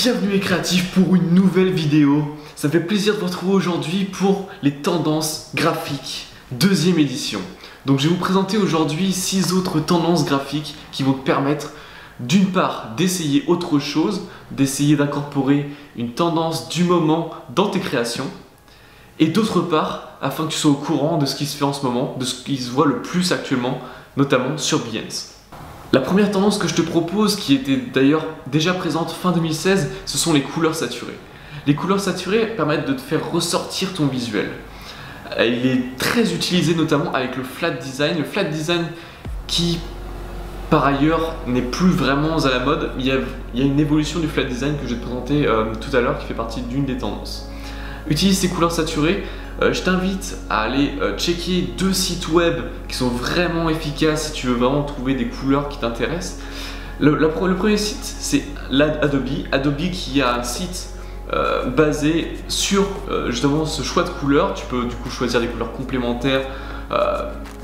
Bienvenue les créatifs pour une nouvelle vidéo. Ça me fait plaisir de vous retrouver aujourd'hui pour les tendances graphiques, deuxième édition. Donc je vais vous présenter aujourd'hui 6 autres tendances graphiques qui vont te permettre d'une part d'essayer autre chose, d'essayer d'incorporer une tendance du moment dans tes créations, et d'autre part afin que tu sois au courant de ce qui se fait en ce moment, de ce qui se voit le plus actuellement, notamment sur Behance. La première tendance que je te propose, qui était d'ailleurs déjà présente fin 2016, ce sont les couleurs saturées. Les couleurs saturées permettent de te faire ressortir ton visuel. Il est très utilisé notamment avec le flat design. Le flat design qui, par ailleurs, n'est plus vraiment à la mode. Il y a une évolution du flat design que je vais te présenter tout à l'heure qui fait partie d'une des tendances. Utilise ces couleurs saturées. Je t'invite à aller checker 2 sites web qui sont vraiment efficaces si tu veux vraiment trouver des couleurs qui t'intéressent. Le premier site, c'est Adobe qui a un site basé sur justement ce choix de couleurs. Tu peux du coup choisir des couleurs complémentaires,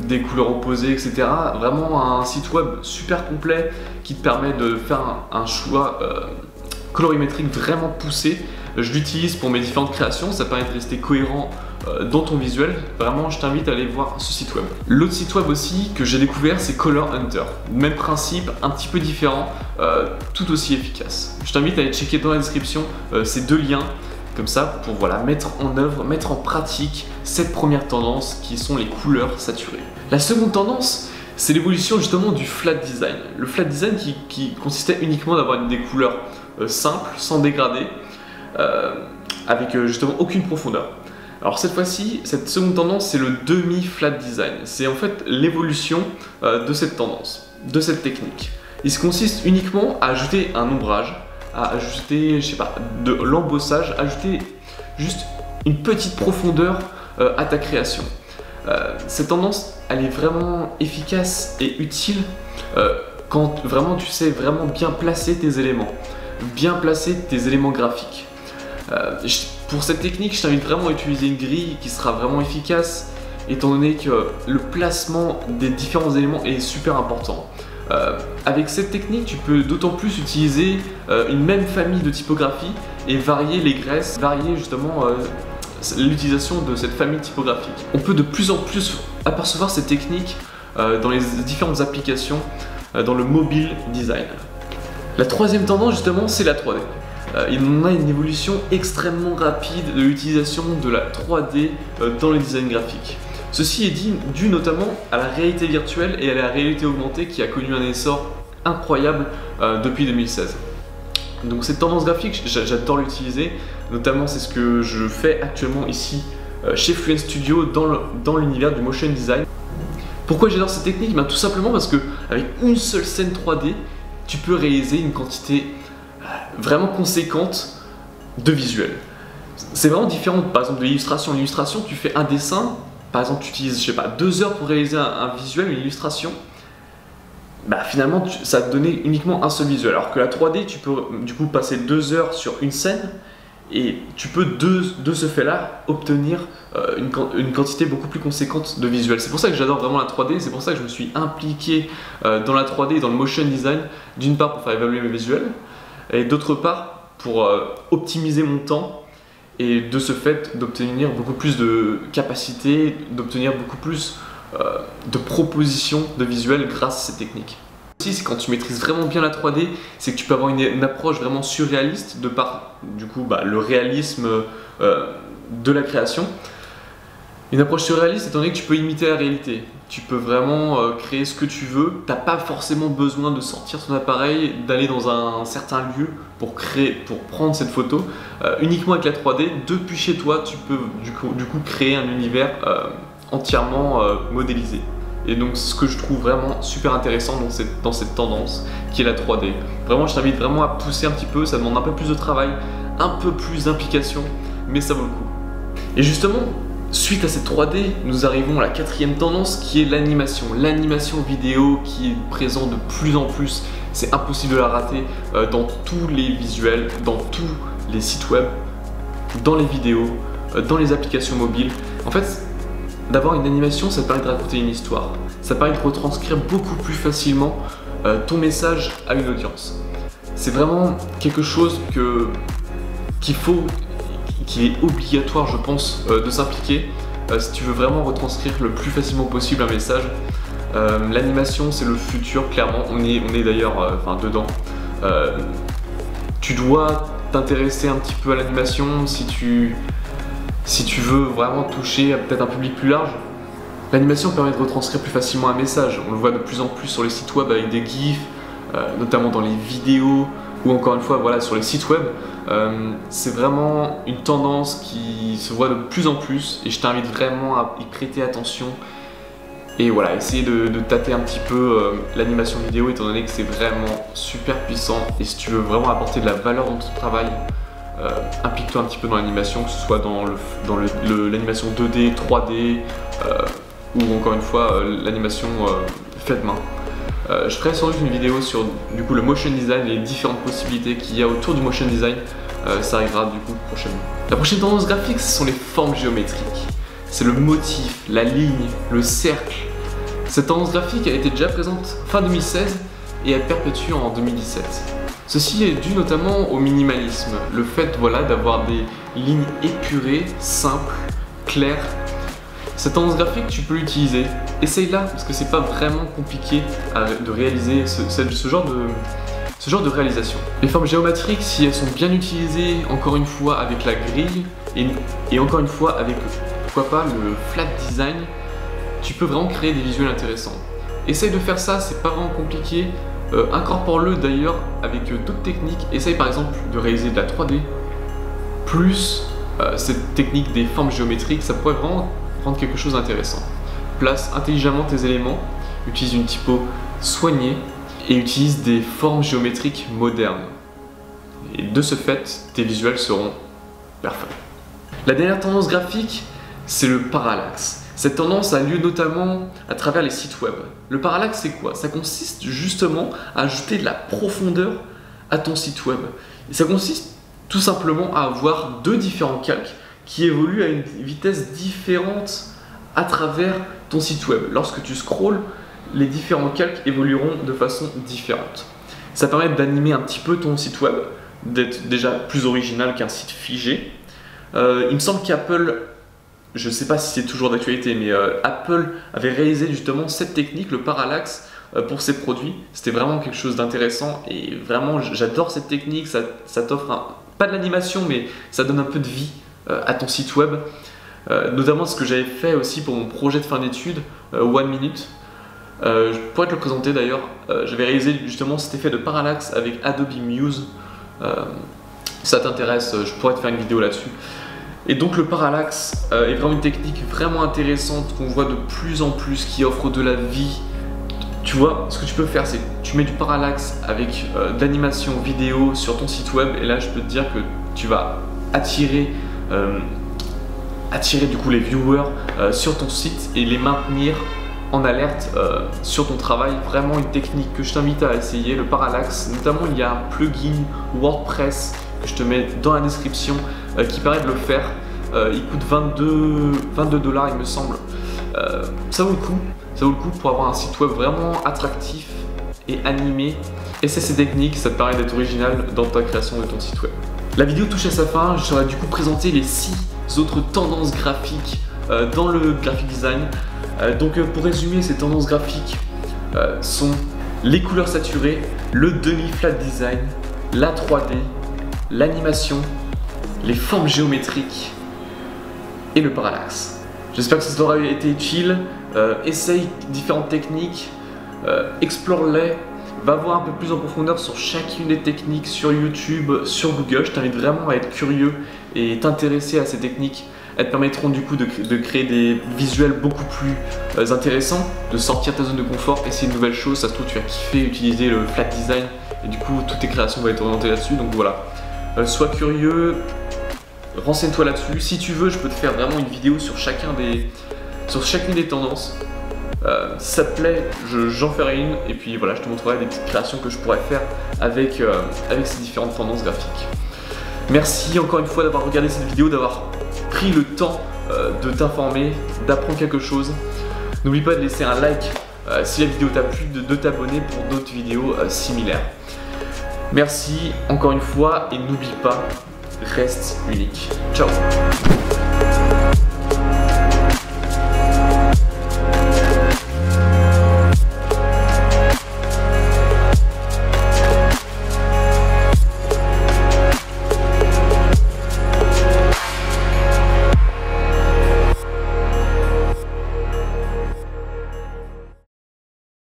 des couleurs opposées, etc. Vraiment un site web super complet qui te permet de faire un choix colorimétrique vraiment poussé. Je l'utilise pour mes différentes créations, ça permet de rester cohérent dans ton visuel. Vraiment, je t'invite à aller voir ce site web. L'autre site web aussi que j'ai découvert, c'est Color Hunter. Même principe, un petit peu différent, tout aussi efficace. Je t'invite à aller checker dans la description ces 2 liens, comme ça, pour voilà, mettre en œuvre, mettre en pratique cette première tendance qui sont les couleurs saturées. La seconde tendance, c'est l'évolution justement du flat design. Le flat design qui consistait uniquement d'avoir des couleurs simples, sans dégradé, avec justement aucune profondeur. Alors cette fois-ci, cette seconde tendance, c'est le demi-flat design. C'est en fait l'évolution de cette tendance, de cette technique. Il consiste uniquement à ajouter un ombrage, à ajouter, je sais pas, de l'embossage, ajouter juste une petite profondeur à ta création. Cette tendance, elle est vraiment efficace et utile quand vraiment tu sais vraiment bien placer tes éléments, graphiques. Pour cette technique, je t'invite vraiment à utiliser une grille qui sera vraiment efficace, étant donné que le placement des différents éléments est super important. Avec cette technique, tu peux d'autant plus utiliser une même famille de typographie et varier les graisses, varier justement l'utilisation de cette famille typographique. On peut de plus en plus apercevoir cette technique dans les différentes applications dans le mobile design. La troisième tendance justement, c'est la 3D. Il y a une évolution extrêmement rapide de l'utilisation de la 3D dans le design graphique. Ceci est dû notamment à la réalité virtuelle et à la réalité augmentée qui a connu un essor incroyable depuis 2016. Donc cette tendance graphique, j'adore l'utiliser, notamment c'est ce que je fais actuellement ici chez Fluent Studio dans l'univers du motion design. Pourquoi j'adore cette technique? Tout simplement parce qu'avec une seule scène 3D, tu peux réaliser une quantité vraiment conséquente de visuels. C'est vraiment différent par exemple de l'illustration. L'illustration, tu fais un dessin, par exemple tu utilises je sais pas 2 heures pour réaliser un visuel, une illustration. Finalement ça va te donner uniquement un seul visuel, alors que la 3D tu peux du coup passer 2 heures sur une scène et tu peux de ce fait là obtenir une quantité beaucoup plus conséquente de visuels. C'est pour ça que j'adore vraiment la 3D, c'est pour ça que je me suis impliqué dans la 3D et dans le motion design, d'une part pour faire évaluer mes visuels et d'autre part pour optimiser mon temps et de ce fait d'obtenir beaucoup plus de capacité, d'obtenir beaucoup plus de propositions de visuels grâce à ces techniques. Aussi, c'est quand tu maîtrises vraiment bien la 3D, c'est que tu peux avoir une approche vraiment surréaliste de par du coup le réalisme de la création. Une approche surréaliste étant donné que tu peux imiter la réalité. Tu peux vraiment créer ce que tu veux. Tu n'as pas forcément besoin de sortir ton appareil, d'aller dans un certain lieu pour prendre cette photo. Uniquement avec la 3D, depuis chez toi, tu peux du coup créer un univers entièrement modélisé. Et donc c'est ce que je trouve vraiment super intéressant dans cette tendance qui est la 3D. Vraiment, je t'invite vraiment à pousser un petit peu, ça demande un peu plus de travail, un peu plus d'implication, mais ça vaut le coup. Et justement, suite à cette 3D, nous arrivons à la 4e tendance qui est l'animation. L'animation vidéo qui est présente de plus en plus, c'est impossible de la rater dans tous les visuels, dans tous les sites web, dans les vidéos, dans les applications mobiles. En fait, d'avoir une animation, ça te permet de raconter une histoire. Ça permet de retranscrire beaucoup plus facilement ton message à une audience. c'est vraiment quelque chose qu'il est obligatoire, je pense, de s'impliquer si tu veux vraiment retranscrire le plus facilement possible un message. L'animation, c'est le futur, clairement. On est d'ailleurs dedans. Tu dois t'intéresser un petit peu à l'animation si tu veux vraiment toucher peut-être un public plus large. L'animation permet de retranscrire plus facilement un message. On le voit de plus en plus sur les sites web avec des gifs, notamment dans les vidéos, ou encore une fois voilà, sur les sites web. C'est vraiment une tendance qui se voit de plus en plus et je t'invite vraiment à y prêter attention et voilà, essayer de tâter un petit peu l'animation vidéo étant donné que c'est vraiment super puissant et si tu veux vraiment apporter de la valeur dans ton travail, implique-toi un petit peu dans l'animation, que ce soit dans l'animation 2D, 3D ou encore une fois l'animation faite main. Je ferai sans doute une vidéo sur du coup le motion design et les différentes possibilités qu'il y a autour du motion design. Ça arrivera du coup prochainement. La prochaine tendance graphique, ce sont les formes géométriques. C'est le motif, la ligne, le cercle. Cette tendance graphique a été déjà présente fin 2016 et elle perpétue en 2017. Ceci est dû notamment au minimalisme, le fait voilà, d'avoir des lignes épurées, simples, claires. Cette tendance graphique, tu peux l'utiliser. Essaye-la parce que c'est pas vraiment compliqué de réaliser ce genre de réalisation. Les formes géométriques, si elles sont bien utilisées, encore une fois avec la grille et encore une fois avec, pourquoi pas, le flat design, tu peux vraiment créer des visuels intéressants. Essaye de faire ça, c'est pas vraiment compliqué. Incorpore-le d'ailleurs avec d'autres techniques. Essaye par exemple de réaliser de la 3D plus cette technique des formes géométriques, ça pourrait vraiment rendre quelque chose d'intéressant. Place intelligemment tes éléments, utilise une typo soignée et utilise des formes géométriques modernes. Et de ce fait, tes visuels seront parfaits. La dernière tendance graphique, c'est le parallaxe. Cette tendance a lieu notamment à travers les sites web. Le parallaxe, c'est quoi? Ça consiste justement à ajouter de la profondeur à ton site web. Et ça consiste tout simplement à avoir deux différents calques qui évoluent à une vitesse différente à travers ton site web. Lorsque tu scrolles, les différents calques évolueront de façon différente. Ça permet d'animer un petit peu ton site web, d'être déjà plus original qu'un site figé. Il me semble qu'Apple, je ne sais pas si c'est toujours d'actualité, mais Apple avait réalisé justement cette technique, le parallaxe, pour ses produits. C'était vraiment quelque chose d'intéressant et vraiment j'adore cette technique, ça t'offre pas de l'animation mais ça donne un peu de vie à ton site web. Notamment ce que j'avais fait aussi pour mon projet de fin d'études, One Minute. Je pourrais te le présenter d'ailleurs. J'avais réalisé justement cet effet de parallaxe avec Adobe Muse. Si ça t'intéresse, je pourrais te faire une vidéo là-dessus. Et donc le parallaxe est vraiment une technique vraiment intéressante qu'on voit de plus en plus, qui offre de la vie. Tu vois, ce que tu peux faire, c'est que tu mets du parallaxe avec de l'animation vidéo sur ton site web et là je peux te dire que tu vas attirer du coup les viewers sur ton site et les maintenir en alerte sur ton travail. Vraiment une technique que je t'invite à essayer, le parallaxe. Notamment il y a un plugin WordPress que je te mets dans la description qui permet de le faire. Il coûte 22 $ il me semble. Ça vaut le coup pour avoir un site web vraiment attractif et animé. Essaie ces techniques, ça te permet d'être original dans ta création de ton site web. La vidéo touche à sa fin, je t'aurais du coup présenté les 6 autres tendances graphiques dans le graphic design. Donc pour résumer, ces tendances graphiques sont les couleurs saturées, le demi-flat design, la 3D, l'animation, les formes géométriques et le parallaxe. J'espère que ça t'aura été utile. Essaye différentes techniques, explore-les, va voir un peu plus en profondeur sur chacune des techniques sur YouTube, sur Google. Je t'invite vraiment à être curieux et t'intéresser à ces techniques. Elles te permettront du coup de créer des visuels beaucoup plus intéressants, de sortir de ta zone de confort, essayer de nouvelles choses. Ça se trouve tu vas kiffer utiliser le flat design et du coup toutes tes créations vont être orientées là-dessus. Donc voilà, sois curieux, renseigne-toi là-dessus. Si tu veux, je peux te faire vraiment une vidéo sur chacune des tendances. Si ça te plaît, j'en ferai une et puis voilà, je te montrerai des petites créations que je pourrais faire avec ces différentes tendances graphiques. Merci encore une fois d'avoir regardé cette vidéo, d'avoir pris le temps de t'informer, d'apprendre quelque chose. N'oublie pas de laisser un like si la vidéo t'a plu, de t'abonner pour d'autres vidéos similaires. Merci encore une fois et n'oublie pas, reste unique. Ciao.